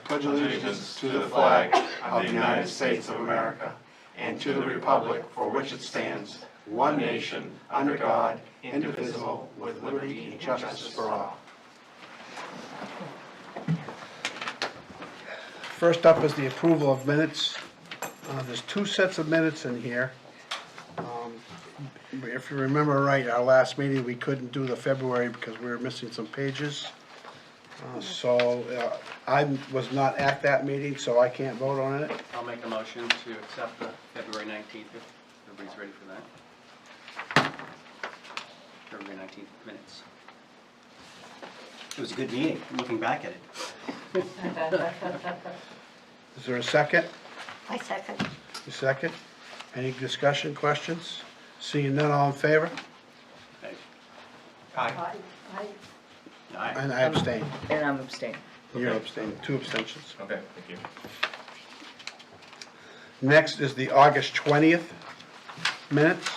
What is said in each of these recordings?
pledge allegiance to the flag of the United States of America and to the republic for which it stands, one nation, under God, indivisible, with liberty and justice for all. First up is the approval of minutes. There's two sets of minutes in here. If you remember right, our last meeting, we couldn't do the February because we were missing some pages. I was not at that meeting, so I can't vote on it. I'll make a motion to accept the February 19th, if everybody's ready for that. February 19th minutes. It was a good meeting, looking back at it. Is there a second? I second. A second? Any discussion, questions? Seeing none, all in favor? Okay. Aye. Aye. And I abstain. And I'm abstaining. You're abstaining, 2 abstentions. Okay, thank you. Next is the August 20th minutes.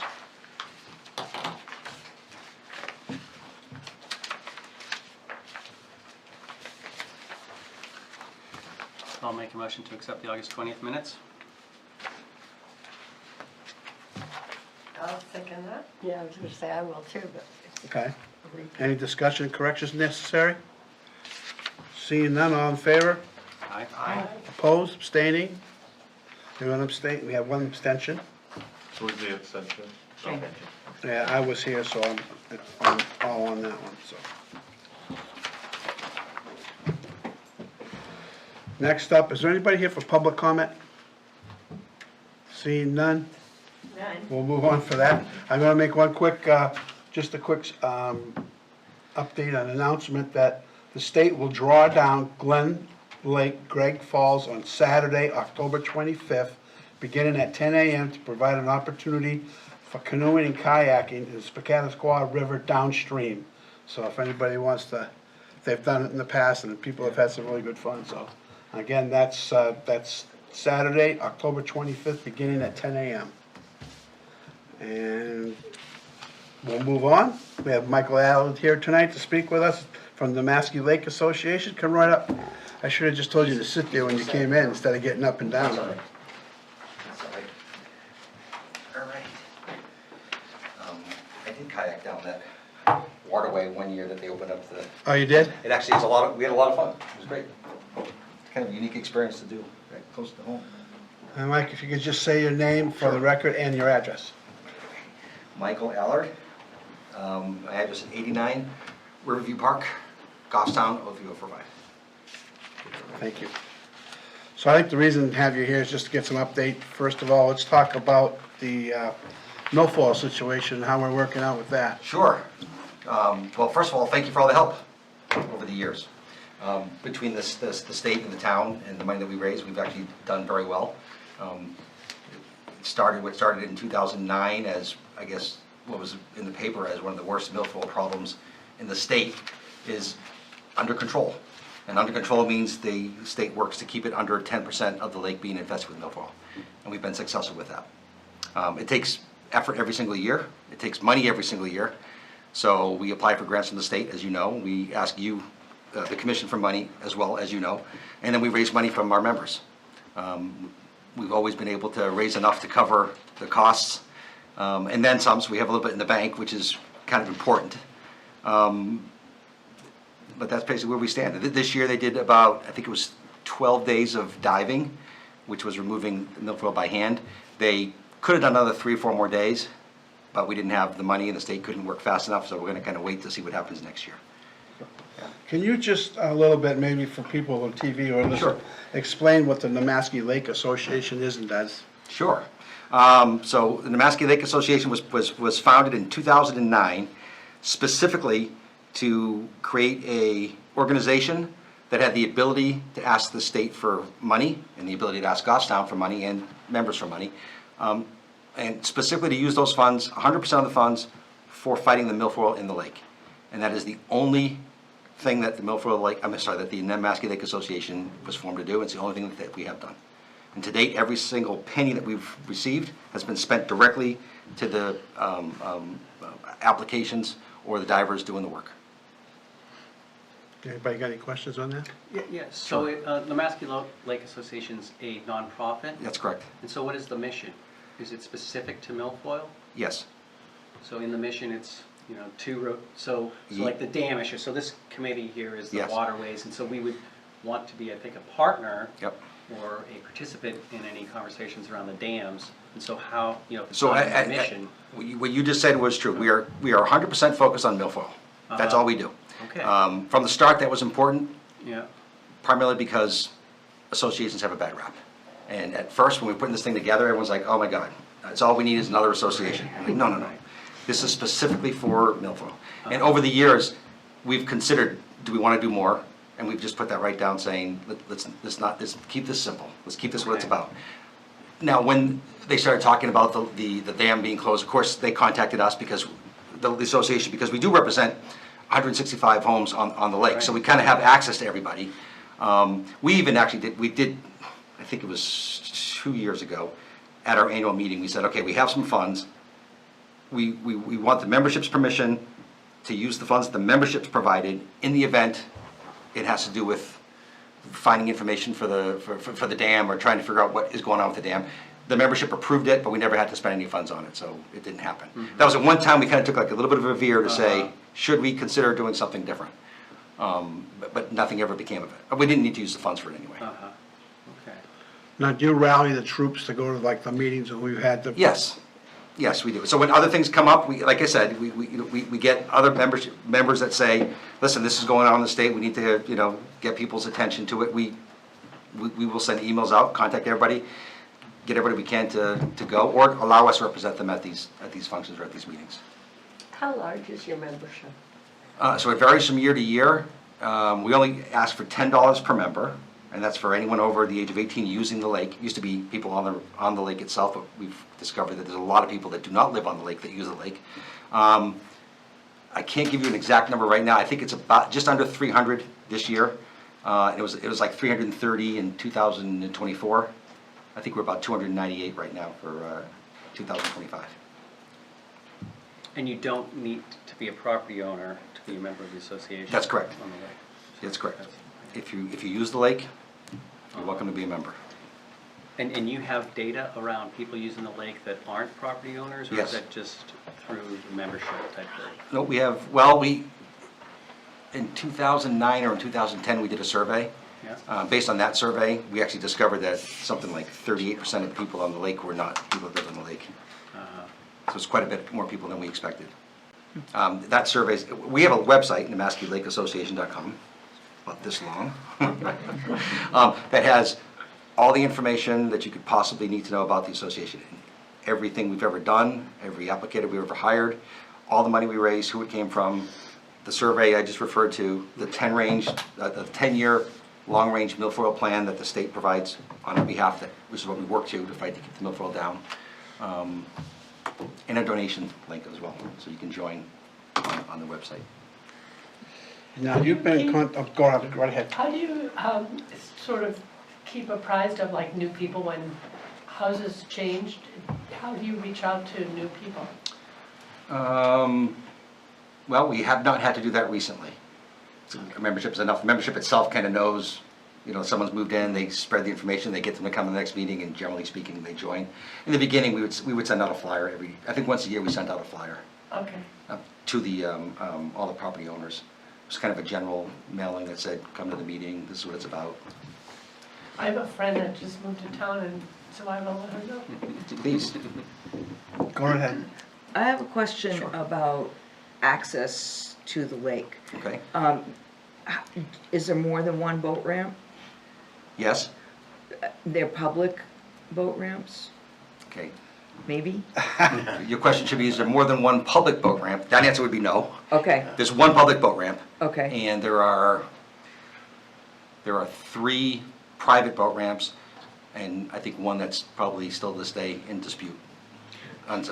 I'll make a motion to accept the August 20th minutes. I'll second that. Yeah, I was gonna say I will too, but. Okay. Any discussion, corrections necessary? Seeing none, all in favor? Aye. Opposed, abstaining? Anyone abstain? We have 1 abstention. Who's the abstention? Jane. Yeah, I was here, so I'm all on that one, so. Next up, is there anybody here for public comment? Seeing none? None. We'll move on for that. I'm gonna make one quick, just a quick update, an announcement that the state will draw down Glen Lake, Gregg Falls on Saturday, October 25th, beginning at 10 a.m. to provide an opportunity for canoeing and kayaking in the Spakatasquaw River downstream. So if anybody wants to, they've done it in the past and people have had some really good fun, so. Again, that's Saturday, October 25th, beginning at 10 a.m. And we'll move on. We have Michael Allard here tonight to speak with us from the Maskey Lake Association. Come right up. I should have just told you to sit there when you came in instead of getting up and down. That's all right. All right. I did kayak down that waterway one year that they opened up the. Oh, you did? It actually is we had a lot of fun. It was great. Kind of a unique experience to do, right close to home. And Mike, if you could just say your name for the record and your address. Michael Allard. My address is 89 Riverview Park, Goffstown, 03045. Thank you. So I think the reason to have you here is just to get some update. First of all, let's talk about the milfoil situation and how we're working out with that. Sure. Well, first of all, thank you for all the help over the years. Between the state and the town and the money that we raised, we've actually done very well. What started in 2009 as, I guess, what was in the paper as one of the worst milfoil problems in the state is under control. And under control means the state works to keep it under 10% of the lake being infested with milfoil. And we've been successful with that. It takes effort every single year. It takes money every single year. So we apply for grants from the state, as you know. We ask you, the commission, for money as well, as you know. And then we raise money from our members. We've always been able to raise enough to cover the costs. And then some, so we have a little bit in the bank, which is kind of important. But that's basically where we stand. This year they did about, I think it was 12 days of diving, which was removing the milfoil by hand. They could have done another 3 or 4 more days, but we didn't have the money and the state couldn't work fast enough, so we're gonna kind of wait to see what happens next year. Can you just a little bit, maybe for people on TV or listen, Sure. explain what the Namaski Lake Association is and does? Sure. So the Namaski Lake Association was founded in 2009 specifically to create a organization that had the ability to ask the state for money and the ability to ask Goffstown for money and members for money, and specifically to use those funds, 100% of the funds, for fighting the milfoil in the lake. And that is the only thing that the that the Namaski Lake Association was formed to do. It's the only thing that we have done. And to date, every single penny that we've received has been spent directly to the applications or the divers doing the work. Anybody got any questions on that? Yes, so the Mascot Lake Association's a nonprofit, That's correct. and so what is the mission? Is it specific to milfoil? Yes. So in the mission, it's, so like the dam issue, so this committee here is the Yes. waterways, and so we would want to be, I think, a partner Yep. or a participant in any conversations around the dams, and so how, So on the mission. what you just said was true. We are 100% focused on milfoil. That's all we do. Okay, From the start, that was important, yeah, primarily because associations have a bad rap. And at first, when we were putting this thing together, everyone's like, oh my God, that's all we need is another association. I'm like, no. This is specifically for milfoil. And over the years, we've considered, do we want to do more? And we've just put that right down saying, let's keep this simple. Let's keep this what it's Okay. about. Now, when they started talking about the dam being closed, of course, they contacted us because, the association, because we do represent 165 homes on the lake. So we kind of have access to everybody. We even actually did, I think it was 2 years ago, at our annual meeting, we said, okay, we have some funds. We want the membership's permission to use the funds that the membership's provided. In the event it has to do with finding information for the dam or trying to figure out what is going on with the dam. The membership approved it, but we never had to spend any funds on it, so it didn't happen. That was at one time we kind of took like a little bit of a veer to say, should we consider doing something different? But nothing ever became of it. We didn't need to use the funds for it anyway. okay. Now, do you rally the troops to go to like the meetings that we've had? Yes, we do. So when other things come up, like I said, we get other members that say, listen, this is going on in the state, we need to, get people's attention to it. We will send emails out, contact everybody, get everybody we can to go, or allow us to represent them at these functions or at these meetings. How large is your membership? So it varies from year to year. We only ask for $10 per member, and that's for anyone over the age of 18 using the lake. It used to be people on the lake itself, but we've discovered that there's a lot of people that do not live on the lake that use the lake. I can't give you an exact number right now. I think it's about just under 300 this year. It was like 330 in 2024. I think we're about 298 right now for 2025. And you don't need to be a property owner to be a member of the association? That's correct. On the lake? That's correct. If you use the lake, you're welcome to be a member. And you have data around people using the lake that aren't property owners? Or Yes. is that just through the membership type thing? No, in 2009 or in 2010, we did a survey. Yeah. Based on that survey, we actually discovered that something like 38% of the people on the lake were not people that live on the lake. So it's quite a bit more people than we expected. That survey, we have a website, NemaskeLakeAssociation.com, about this long, that has all the information that you could possibly need to know about the association. Everything we've ever done, every applicator we've ever hired, all the money we raised, who it came from, the survey I just referred to, the 10-year long-range milfoil plan that the state provides on our behalf, which is what we work to fight to keep the milfoil down. And a donation link as well, so you can join on the website. Now, you've been in contact, go ahead. How do you sort of keep apprised of like new people when houses changed? How do you reach out to new people? Well, we have not had to do that recently. Membership is enough. Membership itself kind of knows, someone's moved in, they spread the information, they get them to come to the next meeting, and generally speaking, they join. In the beginning, we would send out a flyer I think once a year we sent out a flyer. Okay. To the, all the property owners. It was kind of a general mailing that said, come to the meeting, this is what it's about. I have a friend that just moved to town, and so I will let her know. Please. Go ahead. I have a question Sure. about access to the lake. Okay. Is there more than one boat ramp? Yes? They're public boat ramps, Okay. maybe? Your question should be, is there more than one public boat ramp? That answer would be no. Okay, There's one public boat ramp. okay, And there are 3 private boat ramps, and I think one that's probably still to this day in dispute. On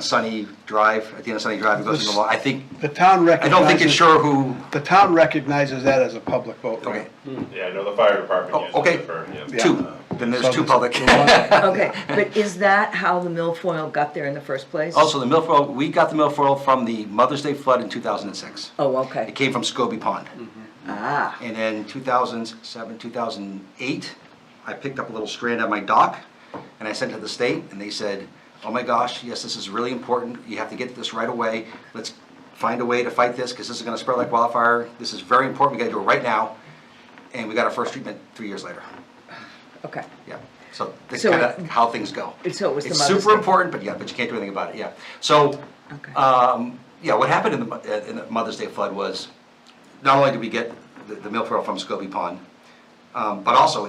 Sunny Drive, at the end of Sunny Drive, it goes to the law. I think, The town I don't think it's recognizes, sure who, the town recognizes that as a public boat okay, ramp. Yeah, I know the fire department Oh, uses okay. it for, yeah. Yeah. 2. Then there's So 2 public. the one- okay. But is that how the milfoil got there in the first place? Also, the milfoil, we got the milfoil from the Mother's Day flood in 2006. Oh, It okay, came from Scobie Pond. Ah, And then 2007, 2008, I picked up a little strand on my dock, and I sent it to the state, and they said, oh my gosh, yes, this is really important, you have to get this right away, let's find a way to fight this, because this is gonna spread like wildfire, this is very important, we gotta do it right now. And we got our first treatment 3 years later. okay. Yeah, so that's So kind of how things go. So it was the It's Mother's super Day. important, but you can't do anything about it, yeah. So, Okay. yeah, what happened in the Mother's Day flood was, not only did we get the milfoil from Scobie Pond, but also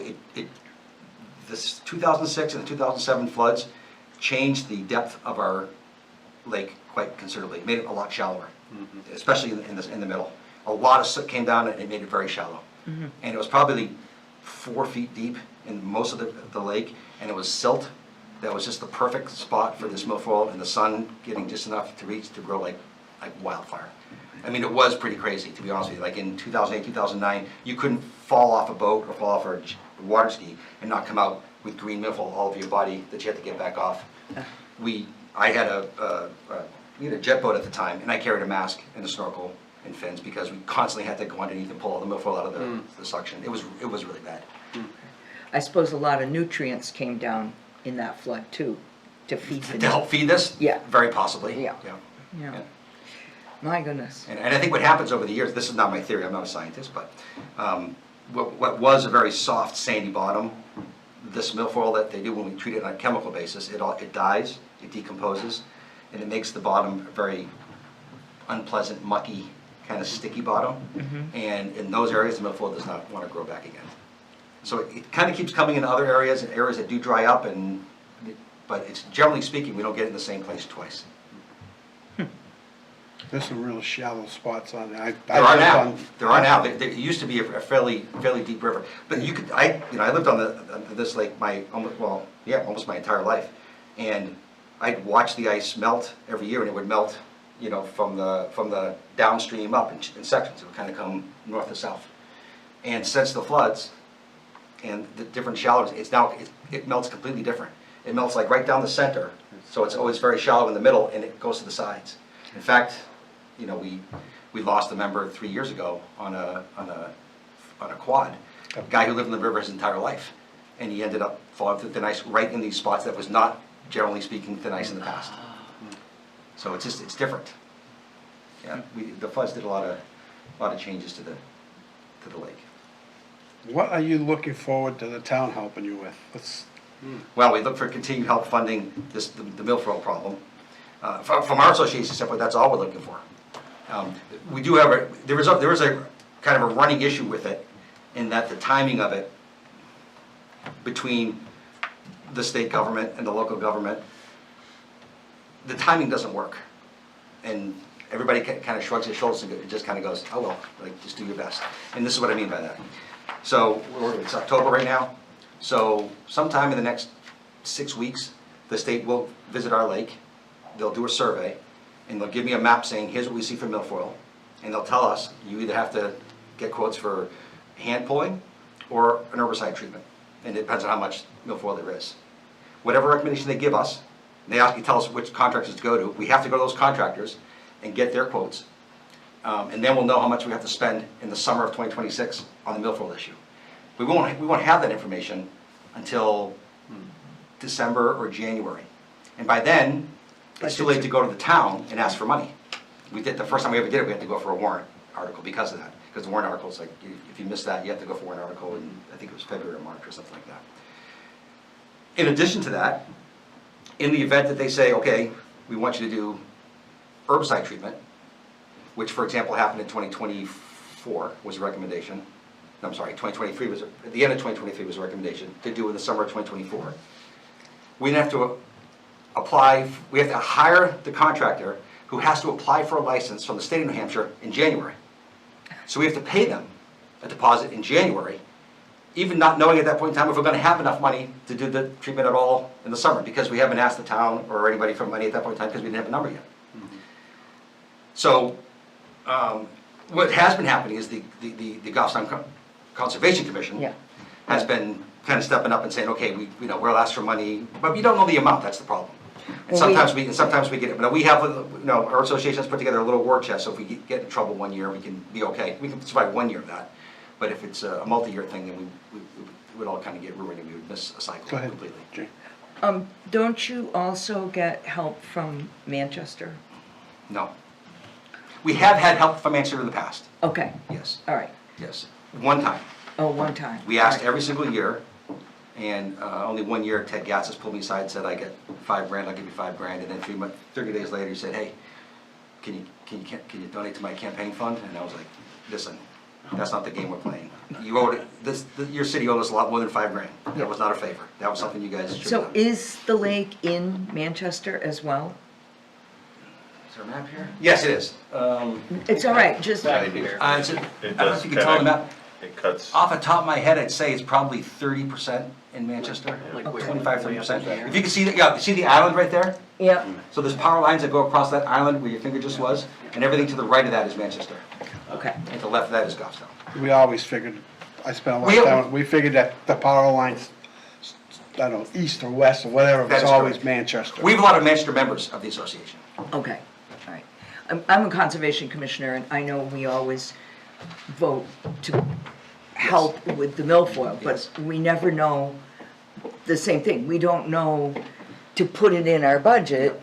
this 2006 and the 2007 floods changed the depth of our lake quite considerably. It made it a lot shallower, especially in the middle. A lot of soot came down and it made it very shallow. And it was probably 4 feet deep in most of the lake, and it was silt. That was just the perfect spot for this milfoil, and the sun getting just enough to reach to grow like wildfire. I mean, it was pretty crazy, to be honest with you. Like in 2008, 2009, you couldn't fall off a boat or fall off a water ski and not come out with green milfoil all over your body that you had to get back off. I had we had a jet boat at the time, and I carried a mask and a snorkel and fins because we constantly had to go underneath and pull all the milfoil out of the suction. It was really bad. I suppose a lot of nutrients came down in that flood too, to feed the. To help feed this? Yeah. Very possibly. Yeah. Yeah. Yeah. Yeah. My goodness. And I think what happens over the years, this is not my theory, I'm not a scientist, but what was a very soft sandy bottom, this milfoil that they do when we treat it on a chemical basis, it dies, it decomposes, and it makes the bottom a very unpleasant, mucky, kind of sticky bottom. And in those areas, the milfoil does not want to grow back again. So it kind of keeps coming in other areas, and areas that do dry up, but it's generally speaking, we don't get it in the same place twice. There's some real shallow spots on there. There are now. There are now. There used to be a fairly deep river, but you could. I lived on this lake almost my entire life, and I'd watch the ice melt every year, and it would melt, from the downstream up in sections. It would kind of come north to south, and since the floods and the different shallows, it melts completely different. It melts like right down the center, so it's always very shallow in the middle, and it goes to the sides. In fact, we lost a member 3 years ago on a quad, a guy who lived in the river his entire life, and he ended up falling through thin ice right in these spots that was not, generally speaking, thin ice in the past. So it's different. Yeah, the floods did a lot of changes to the lake. What are you looking forward to the town helping you with? Well, we look for continued help funding the milfoil problem. From our association standpoint, that's all we're looking for. We do have there is a kind of a running issue with it, in that the timing of it between the state government and the local government, the timing doesn't work. And everybody kind of shrugs their shoulders and just kind of goes, oh well, just do your best. And this is what I mean by that. So it's October right now. So sometime in the next 6 weeks, the state will visit our lake. They'll do a survey, and they'll give me a map saying, here's what we see for milfoil. And they'll tell us, you either have to get quotes for hand pulling or an herbicide treatment. And it depends on how much milfoil there is. Whatever recommendation they give us, they tell us which contractors to go to. We have to go to those contractors and get their quotes. And then we'll know how much we have to spend in the summer of 2026 on the milfoil issue. We won't have that information until December or January. And by then, it's too late to go to the town and ask for money. We did, the first time we ever did it, we had to go for a warrant article because of that. Because the warrant article is like, if you miss that, you have to go for a warrant article in, I think it was February or March or something like that. In addition to that, in the event that they say, okay, we want you to do herbicide treatment, which for example happened in 2024 was a recommendation. No, I'm sorry, 2023 was, at the end of 2023 was a recommendation to do in the summer of 2024. We have to apply, we have to hire the contractor who has to apply for a license from the state of New Hampshire in January. So we have to pay them a deposit in January, even not knowing at that point in time if we're going to have enough money to do the treatment at all in the summer, because we haven't asked the town or anybody for money at that point in time because we didn't have a number yet. So what has been happening is the Goffstown Conservation Commission has been kind of stepping up and saying, okay, we'll ask for money, but we don't know the amount, that's the problem. And sometimes we get it, but we have, our association has put together a little war chest, so if we get in trouble one year, we can be okay. We can survive 1 year of that. But if it's a multi-year thing, then we would all kind of get ruined and we would miss a cycle Go ahead, completely. Jane. Don't you also get help from Manchester? No. We have had help from Manchester in the past, Okay, yes, all right. yes. One time. Oh, one time. We asked every single year, and only 1 year Ted Gatzis pulled me aside and said, I get $5,000, I'll give you $5,000. And then 30 days later, he said, hey, can you donate to my campaign fund? And I was like, listen, that's not the game we're playing. You owed it, your city owed us a lot more than $5,000. That was not a favor. That was something you guys should have So done. is the lake in Manchester as well? Is there a map here? Yes, it is. It's all right, just, Back here. I don't know if you can tell the map. It cuts. Off the top of my head, I'd say it's probably 30% in Manchester, Like like where? 25, Way up 30%. there? If you can see, see the island right there? yeah, So there's power lines that go across that island where your finger just was, and everything to the right of that is Manchester. okay. And to the left of that is Goffstown. We always figured, I spent a lot We- of time, we figured that the power lines, I don't know, east or west or whatever, That was is always correct. Manchester. We have a lot of Manchester members of the association. Okay, all right. I'm a conservation commissioner, and I know we always vote to help with the milfoil, but Yes. we never know the same thing. We don't know to put it in our budget,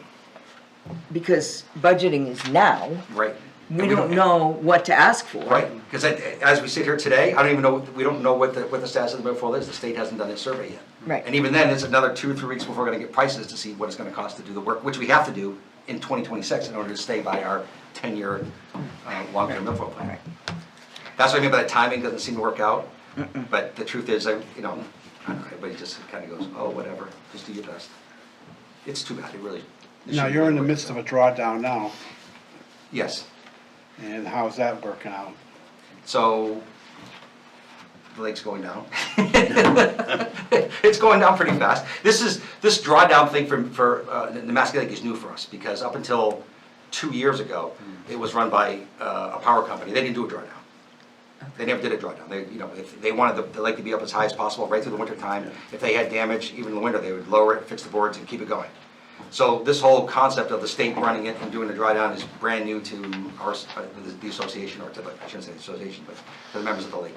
because budgeting is now. Right. We don't know what to ask for. Right, because as we sit here today, I don't even know, we don't know what the status of the milfoil is. The state hasn't done its survey yet. Right. And even then, it's another 2 or 3 weeks before we're gonna get prices to see what it's gonna cost to do the work, which we have to do in 2026 in order to stay by our 10-year long-term milfoil plan. Right. That's what I mean by the timing doesn't seem to work out. But the truth is, I don't know, everybody just kind of goes, oh, whatever, just do your best. It's too bad, it really. it Now, shouldn't you're in the work. midst of a drawdown now, Yes, and how's that working out? so the lake's going down. It's going down pretty fast. This drawdown thing for the Nemasket Lake is new for us, because up until 2 years ago, it was run by a power company. They didn't do a drawdown. They never did a drawdown. If they wanted the lake to be up as high as possible right through the winter time. If they had damage, even in the winter, they would lower it, fix the boards, and keep it going. So this whole concept of the state running it and doing the drawdown is brand new to the association, or to I shouldn't say the association, but to the members of the lake.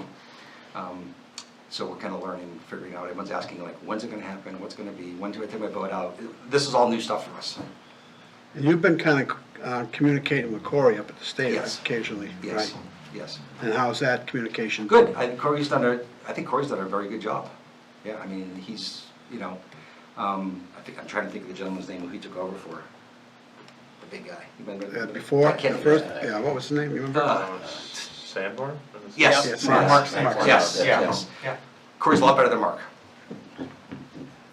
So we're kind of learning, figuring out. Everyone's asking, like, when's it going to happen? What's going to be? When do I take my boat out? This is all new stuff for us. And you've been kind of communicating with Corey up at the state Yes. occasionally, Yes, right? yes. And how's that communication? Good. I think Corey's done a very good job. Yeah, I mean, he's, I'm trying to think of the gentleman's name who he took over for. The big guy. You remember? Before, I can't first, remember. yeah, what was his name, you remember? Sanborn? Yes, Yes, Mark. yes, Mark. Yes, Yeah. yes. Corey's a lot better than Mark.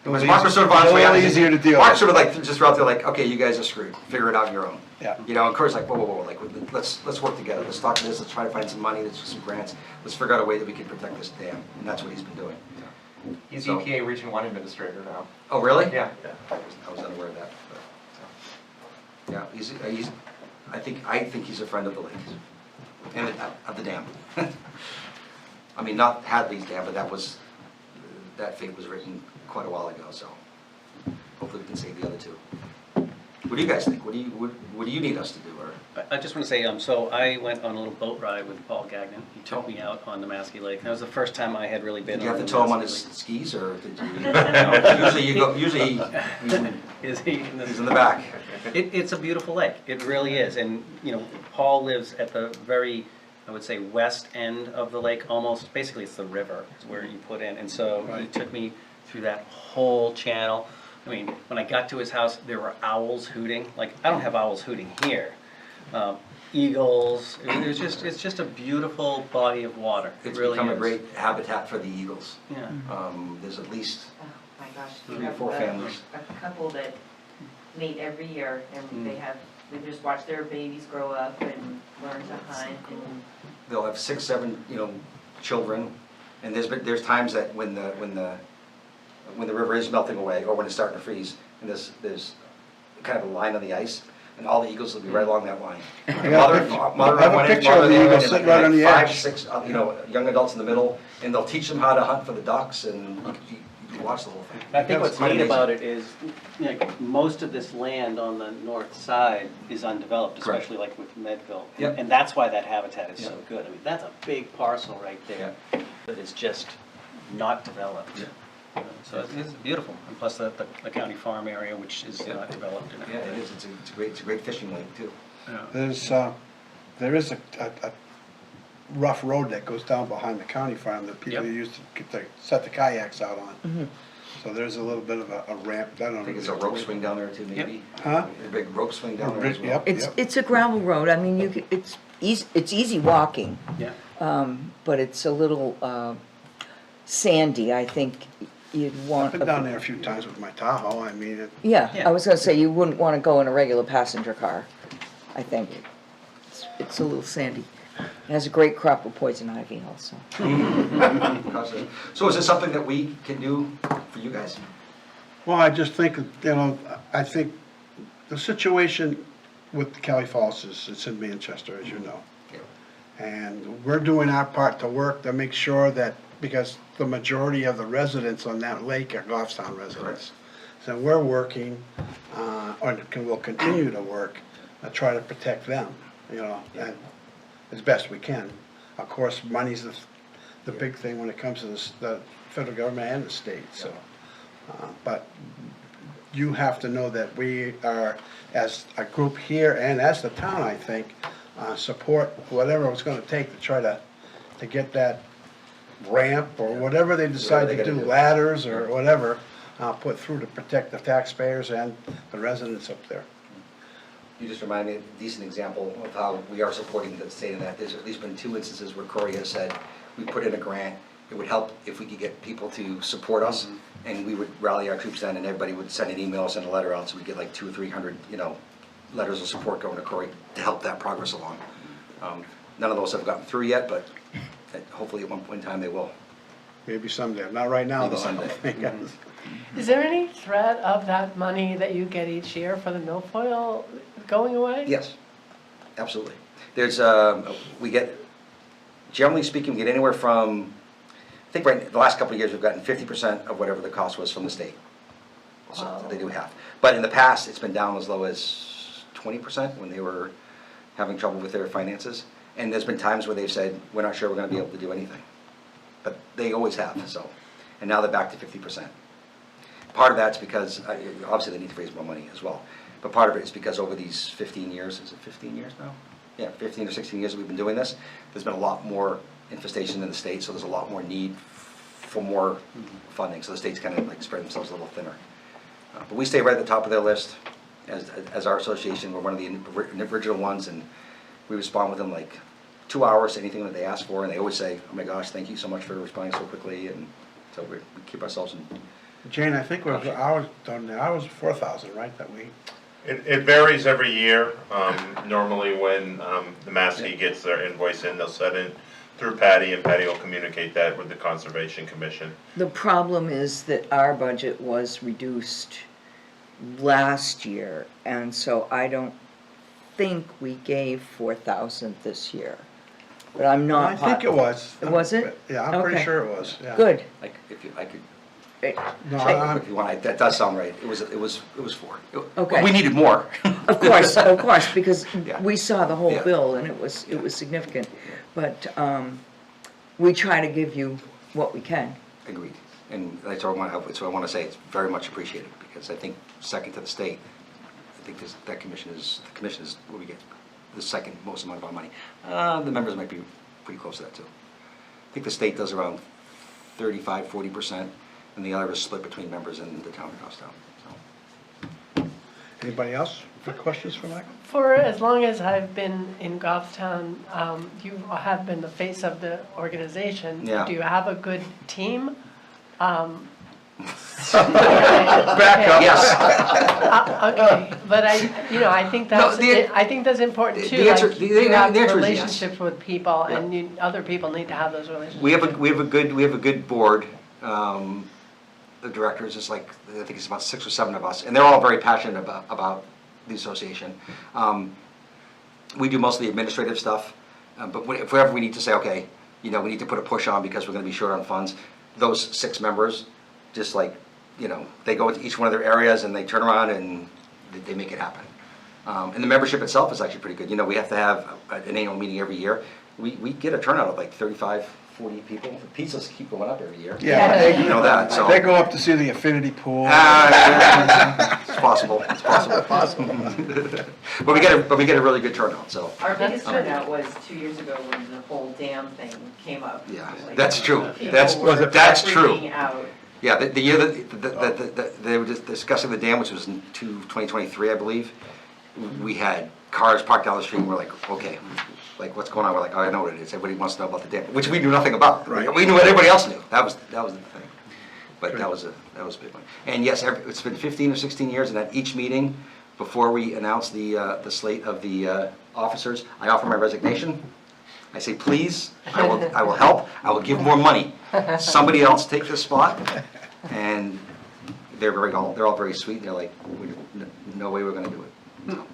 was Mark was sort of on his way a out. little easier to deal Mark with. sort of like just throughout there, like, okay, you guys are screwed. Figure it out on your own. Yeah. And Corey's like, whoa, like, let's work together. Let's talk to this. Let's try to find some money. Let's do some grants. Let's figure out a way that we can protect this dam. And that's what he's been doing. He's So- EPA Region 1 Administrator now. Oh, really? Yeah. I was unaware of that. But, yeah, I think he's a friend of the lake and of the dam. I mean, not Hadley's dam, but that fate was written quite a while ago. So hopefully we can save the other two. What do you guys think? What do you need us to do? Or I just want to say, so I went on a little boat ride with Paul Gagnon. He took me out on the Maskey Lake. That was the first time I had really been did you on have the to tow him on Maskey his skis, or did you? No. Usually Lake. Is he in he's in the back. It's a beautiful lake. It really is. And, Paul lives at the very, I would say, west end of the lake, almost. Basically, it's the river is where you put in. And so he took me through that whole channel. I mean, when I got to his house, there were owls hooting. Like, I don't have owls hooting here. Eagles. It's just a beautiful body of water. It It's really become a is. great habitat for the eagles. Yeah. There's at least Oh, my gosh. we 3 or have 4 a- families. A couple that mate every year, and they just watch their babies grow up and learn to hunt, and They'll have 6, 7, children, and there's times that when the river is melting away, or when it's starting to freeze, and there's kind of a line on the ice, and all the eagles will be right along that line. I have a picture of the eagle sitting right on the 5, edge. 6, young adults in the middle, and they'll teach them how to hunt for the ducks, and you watch the whole thing. I think what's Quite neat amazing. about it is, most of this land on the north side is undeveloped, Correct. especially like with Medville. Yep. And that's why that habitat is so Yep. good. I mean, that's a big parcel right there that is just not developed. So it's beautiful, and plus the county farm area, which is Yeah. not developed and Yeah, everything. it is, it's a great fishing lake too. There is a rough road that goes down behind the county farm that people Yep. use to set the kayaks out on. So there's a little bit of a ramp, I don't know. I think it's a rope swing down there too, maybe. Huh? A big rope swing down there as well. Yep. It's a gravel road, I mean, it's easy walking, Yeah. but it's a little sandy, I think you'd want. I've been down there a few times with my Tahoe, I mean, Yeah, Yeah. I was gonna say, you wouldn't wanna go in a regular passenger car, I think. It's a little sandy. It has a great crop of poison ivy also. So is this something that we can do for you guys? well, I just think, I think the situation with Kelly Falls it's in Manchester, as you know. Yeah. And we're doing our part to work to make sure that, because the majority of the residents on that lake are Goffstown residents. So we're working, will continue to work, to try to protect them, and as best we can. Of course, money's the big thing when it comes to the federal government and the state, so. But you have to know that we are, as a group here and as the town, I think, support whatever it's gonna take to try to get that ramp or whatever they decide Whatever they to do, gotta do. ladders or whatever, put through to protect the taxpayers and the residents up there. You just remind me of a decent example of how we are supporting the state in that. There's at least been 2 instances where Corey has said, we put in a grant, it would help if we could get people to support us, and we would rally our troops then, and everybody would send an email, send a letter out, so we'd get like 200 or 300, letters of support going to Corey to help that progress along. None of those have gotten through yet, but hopefully at one point in time they will. Maybe someday, not right now Maybe though, I don't someday. think. Is there any threat of that money that you get each year for the milfoil going away? Yes, absolutely. There's, we get, generally speaking, we get anywhere from, I think the last couple of years, we've gotten 50% of whatever the cost was from the state. So Wow. they do half. But in the past, it's been down as low as 20% when they were having trouble with their finances. And there's been times where they've said, we're not sure we're gonna be able to do anything. But they always have, so. And now they're back to 50%. Part of that's because, obviously they need to raise more money as well. But part of it is because over these 15 years, is it 15 years now? Yeah, 15 or 16 years that we've been doing this, there's been a lot more infestation in the state, so there's a lot more need for more funding. So the state's kind of like spread themselves a little thinner. But we stay right at the top of their list as our association. We're one of the original ones, and we respond within like 2 hours to anything that they ask for, and they always say, oh my gosh, thank you so much for responding so quickly, and so we keep ourselves in. Jane, I think ours 4,000, right, that we, It varies every year. Normally when the Massey gets their invoice in, they'll send it through Patty, and Patty will communicate that with the Conservation Commission. The problem is that our budget was reduced last year, and so I don't think we gave 4,000 this year. But I'm not. I think it was. Was it? Yeah, I'm pretty Okay. sure it was, yeah. Good. Like, if I could, No, if you want, that does sound right. It was 4. Okay. We needed more. Of course, because Yeah. we saw the whole Yeah. bill and it was significant. But we try to give you what we can. Agreed. And that's what I want to say, it's very much appreciated, because I think second to the state, I think the commission is where we get the second most amount of our money. The members might be pretty close to that too. I think the state does around 35–40%, and the other is split between members and the town of Goffstown. So. Anybody else for questions for Michael? For as long as I've been in Goffstown, you have been the face of the organization. Yeah. Do you have a good team? Back up. Yes. Okay, but I think that's, No, I think that's important too. the answer- like, the you have answer is yes. relationships with people, Yeah. and other people need to have those relationships. We have a good board. The directors is like, I think it's about 6 or 7 of us, and they're all very passionate about the association. We do most of the administrative stuff, but if we need to say, okay, we need to put a push on because we're going to be short on funds, those 6 members just like, they go into each one of their areas and they turn around and they make it happen. And the membership itself is actually pretty good. We have to have an annual meeting every year. We get a turnout of like 35, 40 people. The pizzas keep going up every year. Yeah, You know that, so. they go up to see the infinity pool. It's possible, it's possible. But we get a really good turnout, so. Our biggest turnout was 2 years ago when the whole dam thing came up. Yeah, Like, that's true. people That's were true. freaking out. Yeah, the year that they were just discussing the dam, which was in 2023, I believe, we had cars parked down the street, and we're like, okay, like, what's going on? We're like, oh, I know what it is. Everybody wants to know about the dam, which we knew nothing about. Right. We knew what everybody else knew. That was the thing. But that was a big one. And yes, it's been 15 or 16 years, and at each meeting, before we announce the slate of the officers, I offer my resignation. I say, please, I will help, I will give more money. Somebody else take this spot. And they're all very sweet, they're like, no way we're gonna do it. So,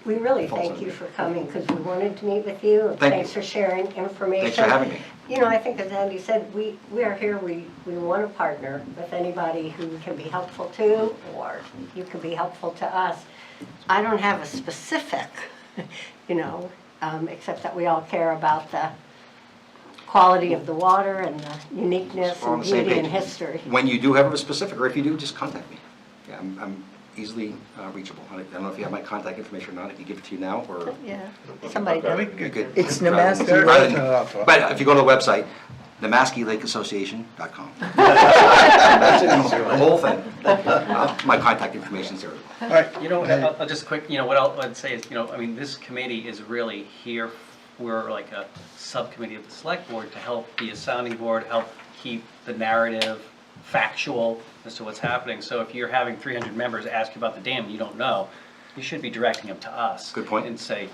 We really thank you for coming, because we wanted to meet with you. Thank Thanks you. for sharing information. Thanks for having me. I think as Andy said, we are here, we want to partner with anybody who can be helpful to, or you can be helpful to us. I don't have a specific, except that we all care about the quality of the water and the uniqueness We're on and the same beauty and page. history. When you do have a specific, or if you do, just contact me. Yeah, I'm easily reachable. I don't know if you have my contact information or not, I can give it to you now, or. Yeah, somebody Yeah, we does. can get Good. It's Namaste. They're Rather renting it out for us. But if you go to the website, NamaskiLakeAssociation.com. The whole thing. My contact information's there. All right. I'll just quick, what I'd say is, this committee is really here, we're like a subcommittee of the select board to help be a sounding board, help keep the narrative factual as to what's happening. So if you're having 300 members ask you about the dam and you don't know, you should be directing them to us. Good point. And say,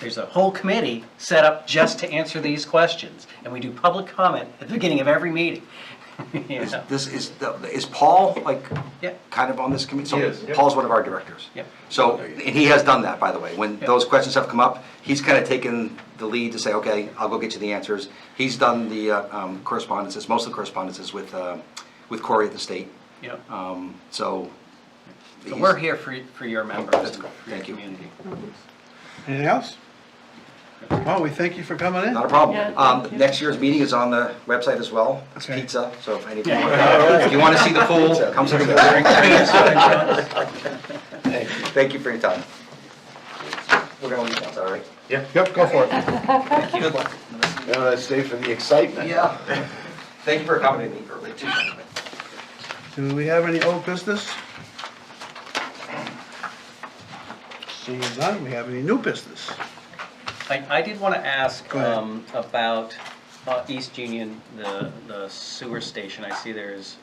there's a whole committee set up just to answer these questions. And we do public comment at the beginning of every meeting. Is Paul Yeah. kind of on this committee? So He is, yep. Paul's one of our directors. Yep. So, and he has done that, by the way. When Yep. those questions have come up, he's kind of taken the lead to say, okay, I'll go get you the answers. He's done the correspondences, most of the correspondences with Corey at the state. Yep. So. So he's- we're here for your members, That's and great. for your Thank you. community. Anything else? Well, we thank you for coming in. Not a problem. Yeah, thank you. Next year's meeting is on the website as well. It's Okay. pizza, so if anybody if you want to see the pool, come see the pool. Thank you for your time. We're going to leave now, all right? Yep, go for it. Good luck. Stay for the excitement. Yeah. Thank you for accommodating me early too. Do we have any old business? Seeing none, we have any new business? I did want to ask Go ahead. about East Union, the sewer station. I see there's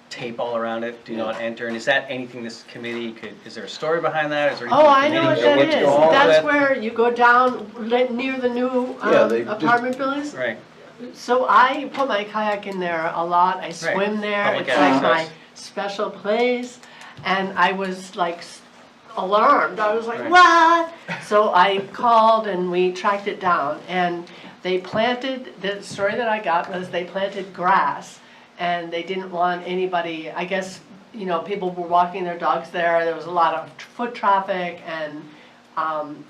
tape all around it, do not enter. And is that anything this committee is there a story behind that? Is there anything Oh, the I know what committee that should is. go on That's with? where you go down near the new Yeah, they just- apartment buildings. Right, So I put my kayak in there a lot. I swim there. Public It's like my access. special place. And I was like alarmed. I was like, Right. what? So I called and we tracked it down. And they planted, the story that I got was they planted grass. And they didn't want anybody, I guess, people were walking their dogs there. There was a lot of foot traffic and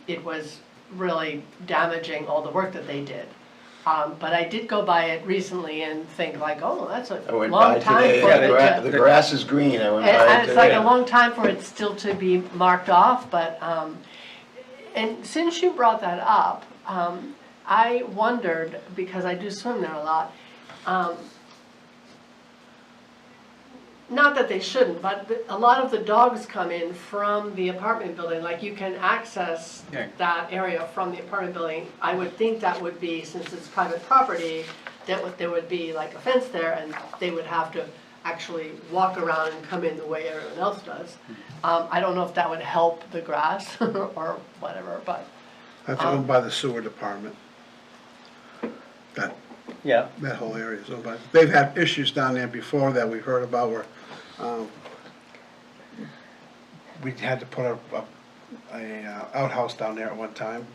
it was really damaging all the work that they did. But I did go by it recently and think like, oh, that's a I went by long time today, for it the to. grass is green, I went by And it it's like today. a long time for it still to be marked off, but, and since you brought that up, I wondered, because I do swim there a lot, not that they shouldn't, but a lot of the dogs come in from the apartment building, like you can access Yeah. that area from the apartment building. I would think that would be, since it's private property, there would be like a fence there and they would have to actually walk around and come in the way everyone else does. I don't know if that would help the grass or whatever, but, That's owned by the sewer department. yeah. That whole area is owned by, they've had issues down there before that we've heard about where we had to put a outhouse down there at one time,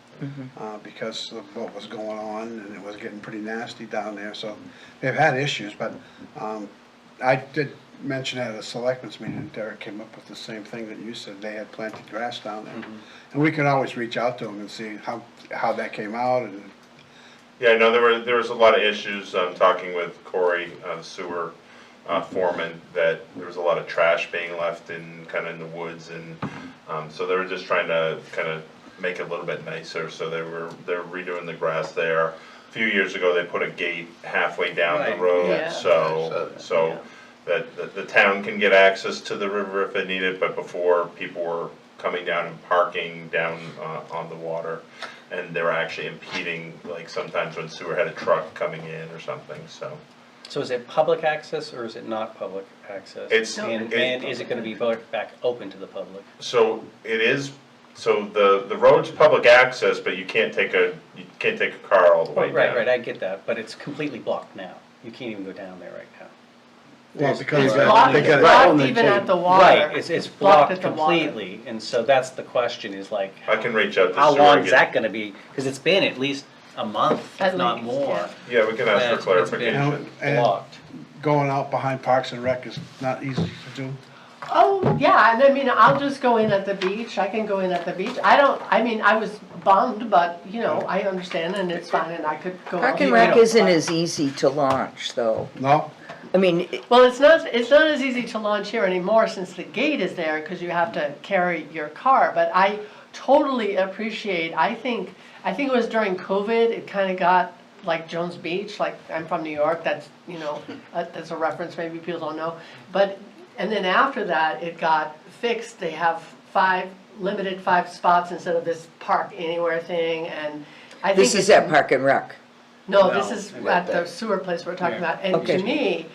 because of what was going on, and it was getting pretty nasty down there, so they've had issues, but, I did mention at a selectmen's meeting, and Derek came up with the same thing that you said, they had planted grass down there. And we can always reach out to them and see how that came out, and, Yeah, I know there was a lot of issues, talking with Corey, the sewer foreman, that there was a lot of trash being left in the woods, and so they were just trying to kind of make it a little bit nicer, so they're redoing the grass there. A few years ago, they put a gate halfway down the Right. road, Yeah. so that the town can get access to the river if they need it, but before, people were coming down and parking down on the water, and they were actually impeding, like sometimes when sewer had a truck coming in or something, so. So is it public access or is it not public access? It's- And is it gonna be back open to the public? So it is, so the road's public access, but you can't take a car all the way down. Right, I get that, but it's completely blocked now. You can't even go down there right now. well, because It's they blocked, got it's it. blocked even at the water. Right, it's blocked at the water. completely, and so that's the question is like, I can reach out to how sewer long and is get- that gonna be? Cause it's been at least a month, if At not least, more. yeah. Yeah, we can ask for It's been clarification. And blocked. going out behind Parks and Rec is not easy to do. Oh, yeah, and I mean, I'll just go in at the beach, I can go in at the beach, I was bummed, but, you know, I understand and it's fine and I could go. Park and out. Rec isn't as easy to launch, though. No? I mean, Well, it's not as easy to launch here anymore since the gate is there, cause you have to carry your car, but I totally appreciate, I think it was during COVID, it kinda got like Jones Beach, like, I'm from New York, that's, you know, that's a reference, maybe people don't know, but, and then after that, it got fixed, they have limited 5 spots instead of this park anywhere thing, and I think. this is at Park and Rec. No, this No, is not at the that. sewer place we're talking about, and Okay. to me,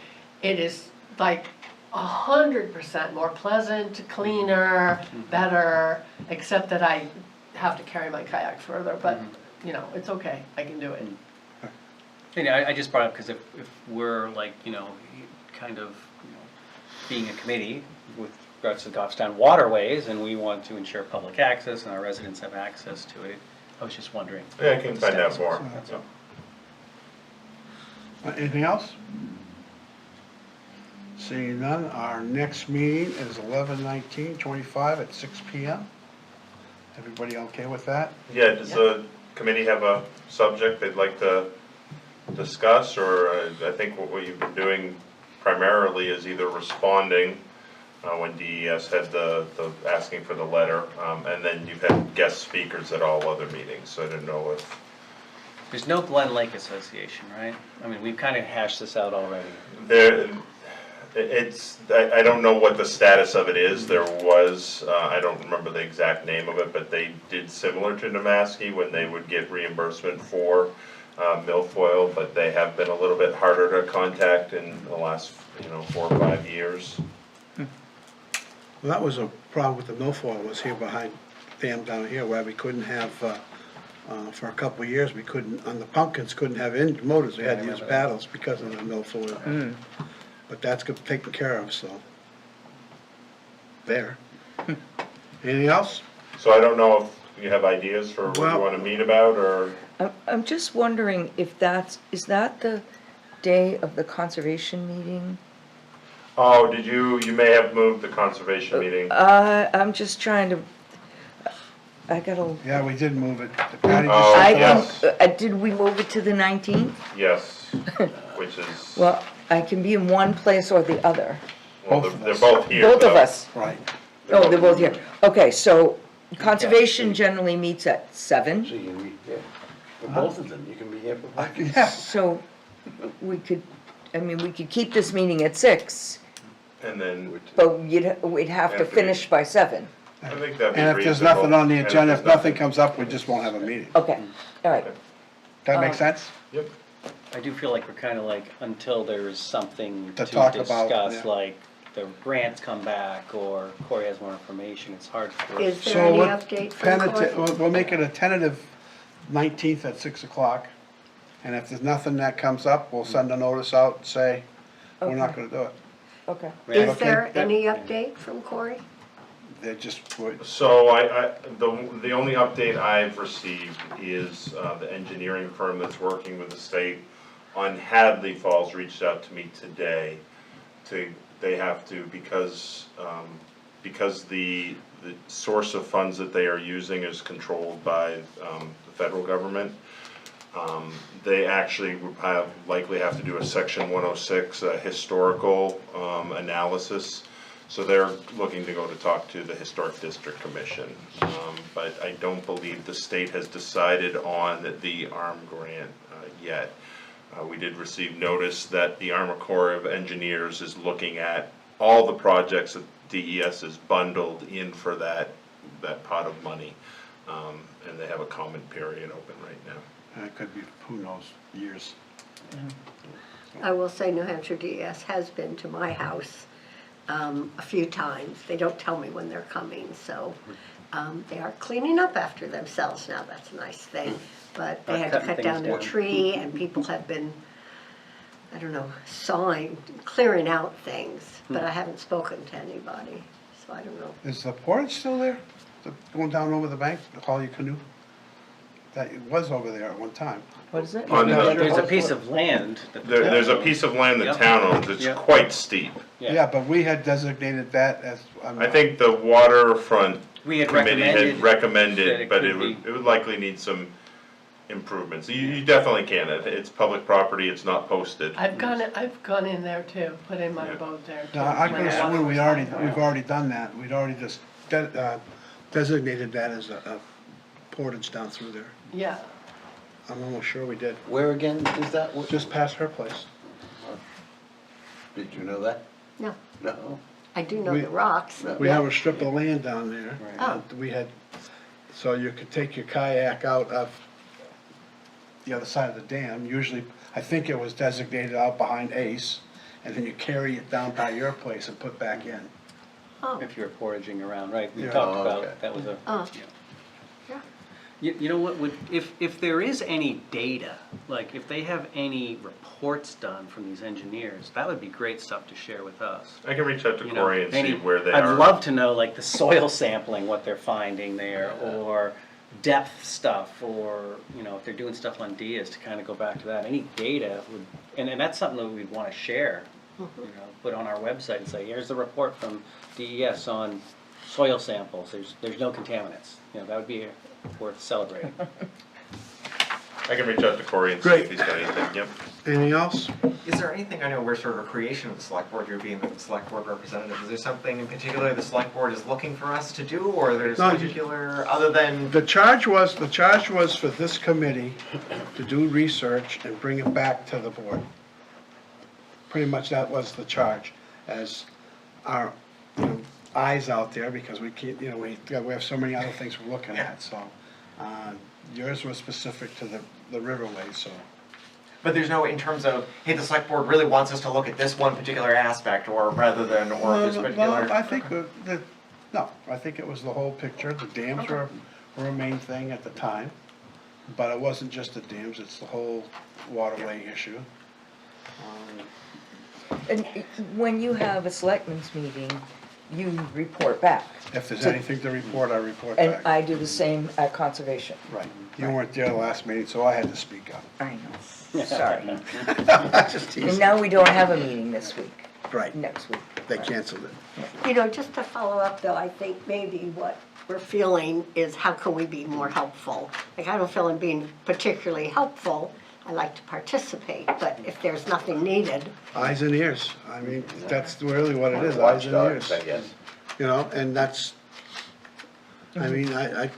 it is like 100% more pleasant, cleaner, better, except that I have to carry my kayak further, but, you know, it's okay, I can do it. You know, I just brought up because if we're like, you know, kind of, you know, being a committee with regards to Goffstown waterways and we want to ensure public access and our residents have access to it, I was just wondering. Yeah, I can what the find out status more. was. That's all. Anything else? Seeing none, our next meeting is 11/19/25 at 6 PM. Everybody okay with that? Yeah, does the committee have a subject they'd like to discuss, or I think what you've been doing primarily is either responding when DES had the asking for the letter, and then you've had guest speakers at all other meetings, so I didn't know if. There's no Glen Lake Association, right? I mean, we've kind of hashed this out already. I don't know what the status of it is. There was, I don't remember the exact name of it, but they did similar to Namaski when they would get reimbursement for milfoil, but they have been a little bit harder to contact in the last, 4 or 5 years. Well, that was a problem with the milfoil, was here behind the dam down here, where we couldn't have, for a couple of years, we couldn't, on the pumpkins, couldn't have engine motors, we had to use paddles because of the milfoil. But that's taken care of, so, there. Anything else? So I don't know if you have ideas for what you Well- want to meet about, or, I'm just wondering if is that the day of the conservation meeting? oh, you may have moved the conservation meeting. I'm just trying to, I gotta, Yeah, we did move it. Patty Oh, just I said yes. can, did we move it to the 19th? Yes, which is, Well, I can be in one place or the other. well, both of they're us. both here. Both of though. us. right. Oh, they're both here. Okay, so conservation generally meets at 7. So you can be, yeah, for both of them, you can be here for both. Yeah, So we could keep this meeting at 6, And then, but we'd have to finish by 7. I think that'd be and if there's reasonable. nothing on the And agenda, there's if nothing comes up, we just won't have a meeting. Okay, all right. That make sense? Yep. I do feel like we're kind of like, until there's something To to talk about, discuss, yeah. like the grants come back or Corey has more information, it's hard for. Is there So any what- update from Cory? We'll make it a tentative 19th at 6 o'clock. And if there's nothing that comes up, we'll send a notice out and say, we're not Okay. gonna do it. Okay. Yeah, Is there okay. any update from Cory? they're just, So the only update I've received is the engineering firm that's working with the state on Hadley Falls reached out to me today they have to, because the source of funds that they are using is controlled by the federal government. They actually would likely have to do a section 106 historical analysis. So they're looking to go to talk to the Historic District Commission. But I don't believe the state has decided on the ARM grant yet. We did receive notice that the Army Corps of Engineers is looking at all the projects that DES is bundled in for that pot of money. And they have a comment period open right now. it could be, who knows, years. I will say New Hampshire DES has been to my house a few times. They don't tell me when they're coming, so they are cleaning up after themselves now. That's a nice thing. But they had to cut down a tree, and people have been, I don't know, sawing, clearing out things. But I haven't spoken to anybody, so I don't know. Is the portage still there? Going down over the bank, to haul your canoe? That, it was over there at one time. What is it? On the- There's a piece of land that the There's a town piece of land the Yep. town owns, it's Yep. quite steep. Yeah, but we had designated that as. I think the waterfront We had committee had recommended recommended, that it but could it would likely need some improvements. You definitely can, it's public property, it's not posted. I've gone in there too, put in my Yeah. boat there too. No, I could have sworn we've already done that. We'd already just designated that as a portage down through there. Yeah, I'm almost sure we did. Where again is that? Just past her place. Did you know that? No, No. I do know We- the rocks. We have a strip of land down there. Oh. We had, so you could take your kayak out of the other side of the dam. Usually, I think it was designated out behind Ace, and then you carry it down by your place and put back in. Oh, if you're portaging around, right, we Yeah. talked Oh, okay. about, that was a, Oh. yeah. yeah. You know what, if there is any data, like if they have any reports done from these engineers, that would be great stuff to share with us. I can reach out to You know, Corey and see where they I'd are. love to know like the soil sampling, what they're finding there, or depth stuff, or, you know, if they're doing stuff on Diaz, to kind of go back to that. Any data would, and that's something that we'd want to share, you know, put on our website and say, here's the report from DES on soil samples, there's no contaminants. You know, that would be worth celebrating. I can reach out to Corey and see Great. if he's got anything, yep. Anything else? Is there anything, I know we're sort of a creation of the select board, you're being the select board representative, is there something in particular the select board is looking for us to do, or there's No, particular, other than, The charge was for this committee to do research and bring it back to the board. Pretty much that was the charge, as our, you know, eyes out there, because we can't, you know, we have so many other things we're looking at, so. Yours was specific to the riverway, so. but there's no, in terms of, hey, the select board really wants us to look at this one particular aspect, or rather than, or this particular. Well, I think no, I think it was the whole picture. The dams were a main thing at the time, but it wasn't just the dams, it's the whole waterway issue. And when you have a selectmen's meeting, you report back. If there's So- anything to report, I report And back. I do the same at conservation. Right. You weren't there the last meeting, so I had to speak up. I know, sorry. I just And teased. now we don't have a meeting this week, Right, next week. they canceled it. You know, just to follow up though, I think maybe what we're feeling is how can we be more helpful? Like, I don't feel I'm being particularly helpful. I like to participate, but if there's nothing needed, Eyes and ears. I mean, that's really what it is, eyes and ears. Watchdogs, I guess. You know, and that's, I mean, I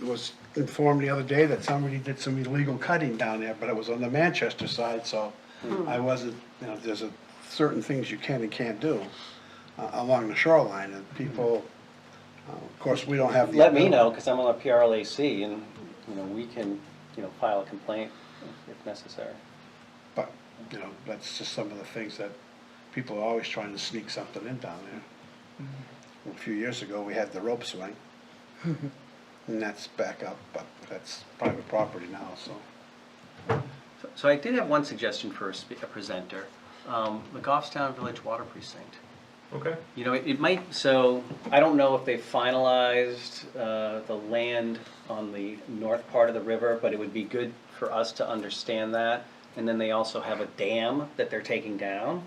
was informed the other day that somebody did some illegal cutting down there, but it was on the Manchester side, so I wasn't, you know, there's certain things you can and can't do along the shoreline, and people, of course, we don't have the. Let me know, because I'm on a PRLAC, and, you know, we can, you know, file a complaint if necessary. But, you know, that's just some of the things that people are always trying to sneak something in down there. A few years ago, we had the rope swing, and that's back up, but that's private property now, so. So I did have one suggestion for a presenter, the Goffstown Village Water Precinct. Okay. You know, it might, so, I don't know if they finalized the land on the north part of the river, but it would be good for us to understand that. And then they also have a dam that they're taking down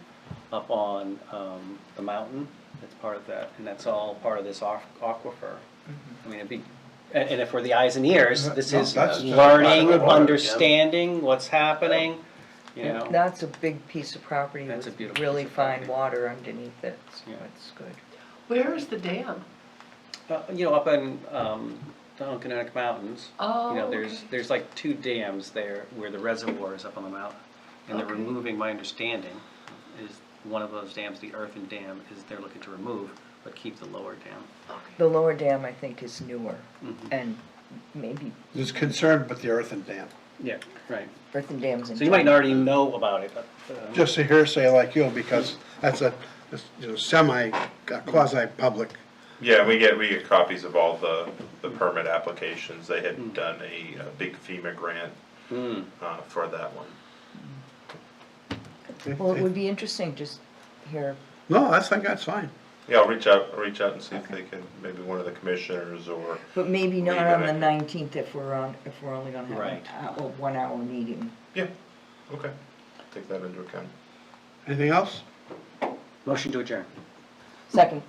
up on the mountain. That's part of that, and that's all part of this aquifer. I mean, it'd be, and if we're the eyes and ears, this No, is that's just learning, part of it. understanding what's happening, you know. That's a big piece of property That's a with beautiful really piece of fine property. water underneath it, so Yeah. it's good. Where is the dam? You know, up in the Connecticut Mountains. Oh, You know, okay. there's like 2 dams there where the reservoir is up on the mountain. And they're Okay. removing, my understanding, is one of those dams, the earthen dam, is they're looking to remove, but keep the lower dam. The lower dam, I think, is newer, Mhm. and maybe There's concern with the earthen dam. Yeah, right. earthen dams in So you might China. already know about it, but. Just a hearsay like you, because that's a, you know, quasi-public. Yeah, we get copies of all the permit applications. They had done a big FEMA grant Hmm. for that one. Well, it would be interesting just hear, No, I think that's fine. Yeah, I'll reach out and see if they can, maybe one of the commissioners or, but maybe not Leave on it the at- 19th if we're only gonna have Right. a 1-hour meeting. yeah, okay, take that into account. Anything else? Motion to adjourn. Second.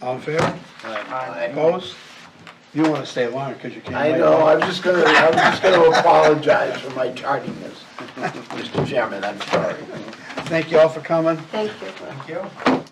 All in favor? Aye. Opposed? You want to stay longer because you can't wait. I know, I'm just gonna apologize for my tardiness. Mr. Chairman, I'm sorry. Thank you all for coming. Thank you. Thank you.